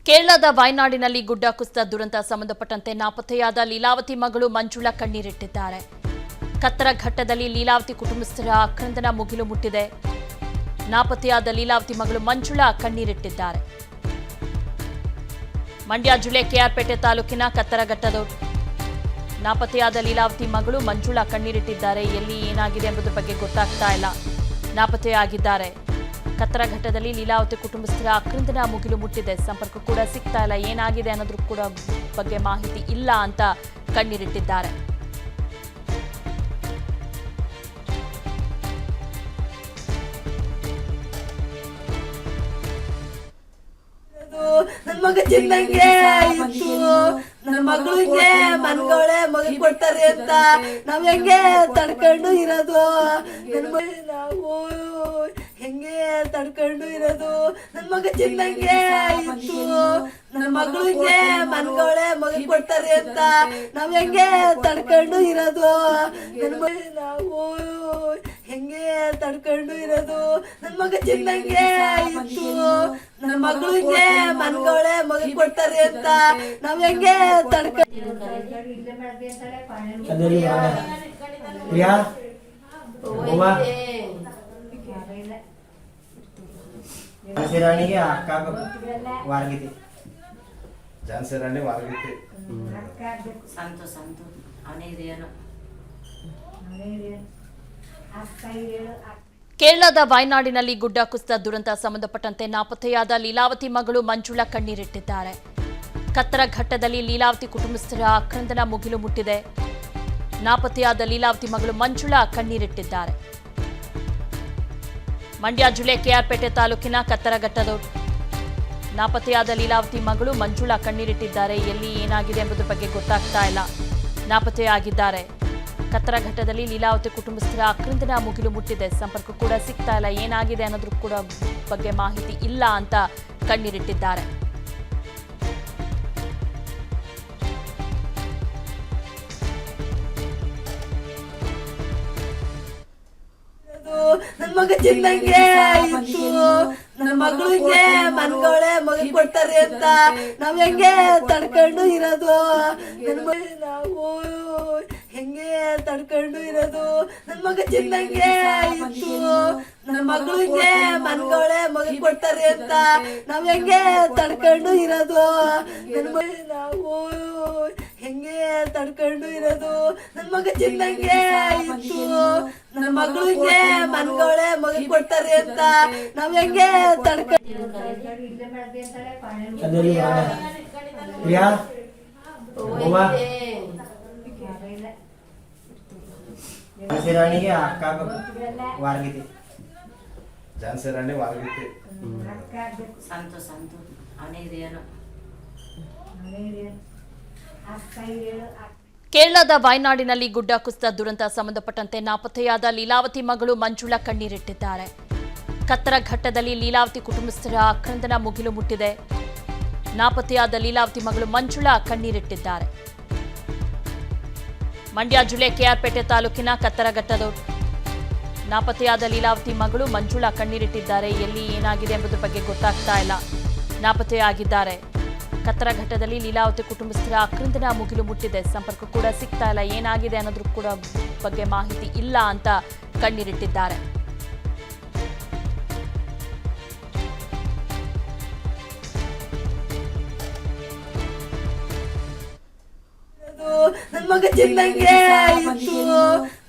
ಕೇರಳದ ವಯನಾಡಿನಲ್ಲಿ ಗುಡ್ಡ ಕುಸಿದ ದುರಂತ ಸಂಬಂಧಪಟ್ಟಂತೆ ನಾಪತ್ತೆಯಾದ ಲೀಲಾವತಿ ಮಗಳು ಮಂಜುಳಾ ಕಣ್ಣೀರಿಟ್ಟಿದ್ದಾರೆ. ಕತ್ತರಘಟ್ಟದಲ್ಲಿ ಲೀಲಾವತಿ ಕುಟುಂಬಸ್ಥರ ಆಕ್ರಂದನ ಮುಗಿಲು ಮುಟ್ಟಿದೆ. ನಾಪತ್ತೆಯಾದ ಲೀಲಾವತಿ ಮಗಳು ಮಂಜುಳಾ ಕಣ್ಣೀರಿಟ್ಟಿದ್ದಾರೆ. ಮಂಡ್ಯ ಜಿಲ್ಲೆ ಕೆಆರ್ಪೇಟೆ ತಾಲೂಕಿನ ಕತ್ತರಘಟ್ಟದ ನಾಪತ್ತೆಯಾದ ಲೀಲಾವತಿ ಮಗಳು ಮಂಜುಳಾ ಕಣ್ಣೀರಿಟ್ಟಿದ್ದಾರೆ. ಎಲ್ಲಿ ಏನಾಗಿದೆ ಎಂಬುದರ ಬಗ್ಗೆ ಗೊತ್ತಾಗ್ತಾ ಇಲ್ಲ. ನಾಪತ್ತೆಯಾಗಿದ್ದಾರೆ. ಕತ್ತರಘಟ್ಟದಲ್ಲಿ ಲೀಲಾವತಿ ಕುಟುಂಬಸ್ಥರ ಆಕ್ರಂದನ ಮುಗಿಲು ಮುಟ್ಟಿದೆ. ಸಂಪರ್ಕ ಕೂಡ ಸಿಗ್ತಾ ಇಲ್ಲ. ಏನಾಗಿದೆ ಅನ್ನೋದ್ರ ಕೂಡ ಬಗ್ಗೆ ಮಾಹಿತಿ ಇಲ್ಲ ಅಂತ ಕಣ್ಣೀರಿಟ್ಟಿದ್ದಾರೆ. ನನ್ನ ಮಗ ಚಿನ್ನಂಗೆ ಇತ್ತು, ನನ್ನ ಮಗಳಿಗೆ ಮನ್ಗೋಳೆ ಮಗ ಕೊಡ್ತಾರೆ ಅಂತ ನಾವ್ ಹೆಂಗೆ ತಡ್ಕೊಂಡು ಇರೋದು? ನಾವು ಹೆಂಗೆ ತಡ್ಕೊಂಡು ಇರೋದು? ನನ್ ಮಗ ಚಿನ್ನಂಗೆ ಇತ್ತು, ನನ್ನ ಮಗಳಿಗೆ ಮನ್ಗೋಳೆ ಮಗ ಕೊಡ್ತಾರೆ ಅಂತ ನಾವ್ ಹೆಂಗೆ ತಡ್ಕೊಂಡು ಇರೋದು? ನಾವು ಹೆಂಗೆ ತಡ್ಕೊಂಡು ಇರೋದು? ನನ್ ಮಗ ಚಿನ್ನಂಗೆ ಇತ್ತು, ನನ್ನ ಮಗಳಿಗೆ ಮನ್ಗೋಳೆ ಮಗ ಕೊಡ್ತಾರೆ ಅಂತ ನಾವ್ ಹೆಂಗೆ ತಡ್ಕೊಂಡು ಝಾನ್ಸಿ ಅಕ್ಕ ವಾರ್ಗಿತಿ ಝಾನ್ಸಿ ರಾಣಿ ವಾರ್ಗಿತಿ ಸಂತು ಅವನೇ ಇದೇನು ಕೇರಳದ ವಯನಾಡಿನಲ್ಲಿ ಗುಡ್ಡ ಕುಸಿದ ದುರಂತ ಸಂಬಂಧಪಟ್ಟಂತೆ ನಾಪತ್ತೆಯಾದ ಲೀಲಾವತಿ ಮಗಳು ಮಂಜುಳಾ ಕಣ್ಣೀರಿಟ್ಟಿದ್ದಾರೆ. ಕತ್ತರಘಟ್ಟದಲ್ಲಿ ಲೀಲಾವತಿ ಕುಟುಂಬಸ್ಥರ ಆಕ್ರಂದನ ಮುಗಿಲು ಮುಟ್ಟಿದೆ. ನಾಪತ್ತೆಯಾದ ಲೀಲಾವತಿ ಮಗಳು ಮಂಜುಳಾ ಕಣ್ಣೀರಿಟ್ಟಿದ್ದಾರೆ. ಮಂಡ್ಯ ಜಿಲ್ಲೆ ಕೆಆರ್ಪೇಟೆ ತಾಲೂಕಿನ ಕತ್ತರಘಟ್ಟದ ನಾಪತ್ತೆಯಾದ ಲೀಲಾವತಿ ಮಗಳು ಮಂಜುಳಾ ಕಣ್ಣೀರಿಟ್ಟಿದ್ದಾರೆ. ಎಲ್ಲಿ ಏನಾಗಿದೆ ಎಂಬುದರ ಬಗ್ಗೆ ಗೊತ್ತಾಗ್ತಾ ಇಲ್ಲ. ನಾಪತ್ತೆಯಾಗಿದ್ದಾರೆ. ಕತ್ತರಘಟ್ಟದಲ್ಲಿ ಲೀಲಾವತಿ ಕುಟುಂಬಸ್ಥರ ಆಕ್ರಂದನ ಮುಗಿಲು ಮುಟ್ಟಿದೆ. ಸಂಪರ್ಕ ಕೂಡ ಸಿಗ್ತಾ ಇಲ್ಲ. ಏನಾಗಿದೆ ಅನ್ನೋದ್ರ ಕೂಡ ಬಗ್ಗೆ ಮಾಹಿತಿ ಇಲ್ಲ ಅಂತ ಕಣ್ಣೀರಿಟ್ಟಿದ್ದಾರೆ. ನನ್ ಮಗ ಚಿನ್ನಂಗೆ ಇತ್ತು, ನನ್ನ ಮಗಳಿಗೆ ಮನ್ಗೋಳೆ ಮಗ ಕೊಡ್ತಾರೆ ಅಂತ ನಾವ್ ಹೆಂಗೆ ತಡ್ಕೊಂಡು ಇರೋದು? ನಾವು ಹೆಂಗೆ ತಡ್ಕೊಂಡು ಇರೋದು? ನನ್ ಮಗ ಚಿನ್ನಂಗೆ ಇತ್ತು, ನನ್ನ ಮಗಳಿಗೆ ಮನ್ಗೋಳೆ ಮಗ ಕೊಡ್ತಾರೆ ಅಂತ ನಾವ್ ಹೆಂಗೆ ತಡ್ಕೊಂಡು ಇರೋದು? ನಾವು ಹೆಂಗೆ ತಡ್ಕೊಂಡು ಇರೋದು? ನನ್ ಮಗ ಚಿನ್ನಂಗೆ ಇತ್ತು, ನನ್ನ ಮಗಳಿಗೆ ಮನ್ಗೋಳೆ ಮಗ ಕೊಡ್ತಾರೆ ಅಂತ ನಾವ್ ಹೆಂಗೆ ತಡ್ಕೊಂಡು ಝಾನ್ಸಿ ರಾಣಿಗೆ ಅಕ್ಕ ವಾರ್ಗಿತಿ ಝಾನ್ಸಿ ರಾಣಿ ವಾರ್ಗಿತಿ ಸಂತು ಅವನೇ ಇದೇನು ಕೇರಳದ ವಯನಾಡಿನಲ್ಲಿ ಗುಡ್ಡ ಕುಸಿದ ದುರಂತ ಸಂಬಂಧಪಟ್ಟಂತೆ ನಾಪತ್ತೆಯಾದ ಲೀಲಾವತಿ ಮಗಳು ಮಂಜುಳಾ ಕಣ್ಣೀರಿಟ್ಟಿದ್ದಾರೆ. ಕತ್ತರಘಟ್ಟದಲ್ಲಿ ಲೀಲಾವತಿ ಕುಟುಂಬಸ್ಥರ ಆಕ್ರಂದನ ಮುಗಿಲು ಮುಟ್ಟಿದೆ. ನಾಪತ್ತೆಯಾದ ಲೀಲಾವತಿ ಮಗಳು ಮಂಜುಳಾ ಕಣ್ಣೀರಿಟ್ಟಿದ್ದಾರೆ. ಮಂಡ್ಯ ಜಿಲ್ಲೆ ಕೆಆರ್ಪೇಟೆ ತಾಲೂಕಿನ ಕತ್ತರಘಟ್ಟದ ನಾಪತ್ತೆಯಾದ ಲೀಲಾವತಿ ಮಗಳು ಮಂಜುಳಾ ಕಣ್ಣೀರಿಟ್ಟಿದ್ದಾರೆ. ಎಲ್ಲಿ ಏನಾಗಿದೆ ಎಂಬುದರ ಬಗ್ಗೆ ಗೊತ್ತಾಗ್ತಾ ಇಲ್ಲ. ನಾಪತ್ತೆಯಾಗಿದ್ದಾರೆ. ಕತ್ತರಘಟ್ಟದಲ್ಲಿ ಲೀಲಾವತಿ ಕುಟುಂಬಸ್ಥರ ಆಕ್ರಂದನ ಮುಗಿಲು ಮುಟ್ಟಿದೆ. ಸಂಪರ್ಕ ಕೂಡ ಸಿಗ್ತಾ ಇಲ್ಲ. ಏನಾಗಿದೆ ಅನ್ನೋದ್ರ ಕೂಡ ಬಗ್ಗೆ ಮಾಹಿತಿ ಇಲ್ಲ ಅಂತ ಕಣ್ಣೀರಿಟ್ಟಿದ್ದಾರೆ. ನನ್ ಮಗ ಚಿನ್ನಂಗೆ ಇತ್ತು,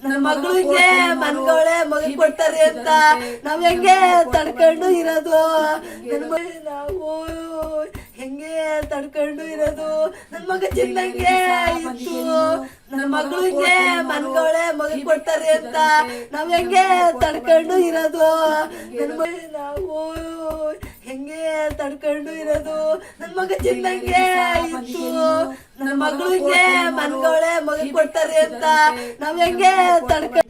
ನನ್ನ ಮಗಳಿಗೆ ಮನ್ಗೋಳೆ ಮಗ ಕೊಡ್ತಾರೆ ಅಂತ ನಾವ್ ಹೆಂಗೆ ತಡ್ಕೊಂಡು ಇರೋದು? ನಾವು ಹೆಂಗೆ ತಡ್ಕೊಂಡು ಇರೋದು? ನನ್ ಮಗ ಚಿನ್ನಂಗೆ ಇತ್ತು, ನನ್ನ ಮಗಳಿಗೆ ಮನ್ಗೋಳೆ ಮಗ ಕೊಡ್ತಾರೆ ಅಂತ ನಾವ್ ಹೆಂಗೆ ತಡ್ಕೊಂಡು ಇರೋದು? ನಾವು ಹೆಂಗೆ ತಡ್ಕೊಂಡು ಇರೋದು? ನನ್ ಮಗ ಚಿನ್ನಂಗೆ ಇತ್ತು, ನನ್ನ ಮಗಳಿಗೆ ಮನ್ಗೋಳೆ ಮಗ ಕೊಡ್ತಾರೆ ಅಂತ ನಾವ್ ಹೆಂಗೆ ತಡ್ಕೊಂಡು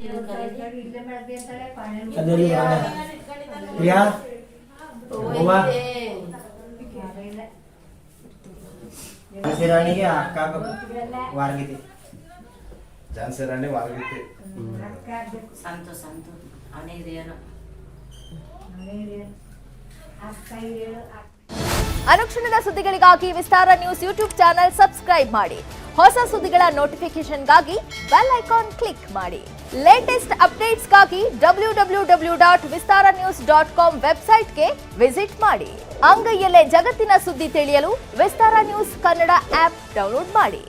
ಝಾನ್ಸಿ ರಾಣಿಗೆ ಅಕ್ಕ ವಾರ್ಗಿತಿ ಝಾನ್ಸಿ ರಾಣಿ ವಾರ್ಗಿತಿ ಸಂತು ಅವನೇ ಇದೇನು ಅನುಕ್ಷಣದ ಸುದ್ದಿಗಳಿಗಾಗಿ ವಿಸ್ತಾರ ನ್ಯೂಸ್ ಯೂಟ್ಯೂಬ್ ಚಾನೆಲ್ ಸಬ್ಸ್ಕ್ರೈಬ್ ಮಾಡಿ. ಹೊಸ ಸುದ್ದಿಗಳ ನೋಟಿಫಿಕೇಶನ್ಗಾಗಿ ಬೆಲ್ ಐಕಾನ್ ಕ್ಲಿಕ್ ಮಾಡಿ. ಲೇಟೆಸ್ಟ್ ಅಪ್ಡೇಟ್ಸ್ಗಾಗಿ www.vistaranews.com ವೆಬ್ಸೈಟ್ಗೆ ವಿಸಿಟ್ ಮಾಡಿ. ಅಂಗೈಯಲ್ಲೇ ಜಗತ್ತಿನ ಸುದ್ದಿ ತಿಳಿಯಲು ವಿಸ್ತಾರ ನ್ಯೂಸ್ ಕನ್ನಡ ಆಪ್ ಡೌನ್ಲೋಡ್ ಮಾಡಿ.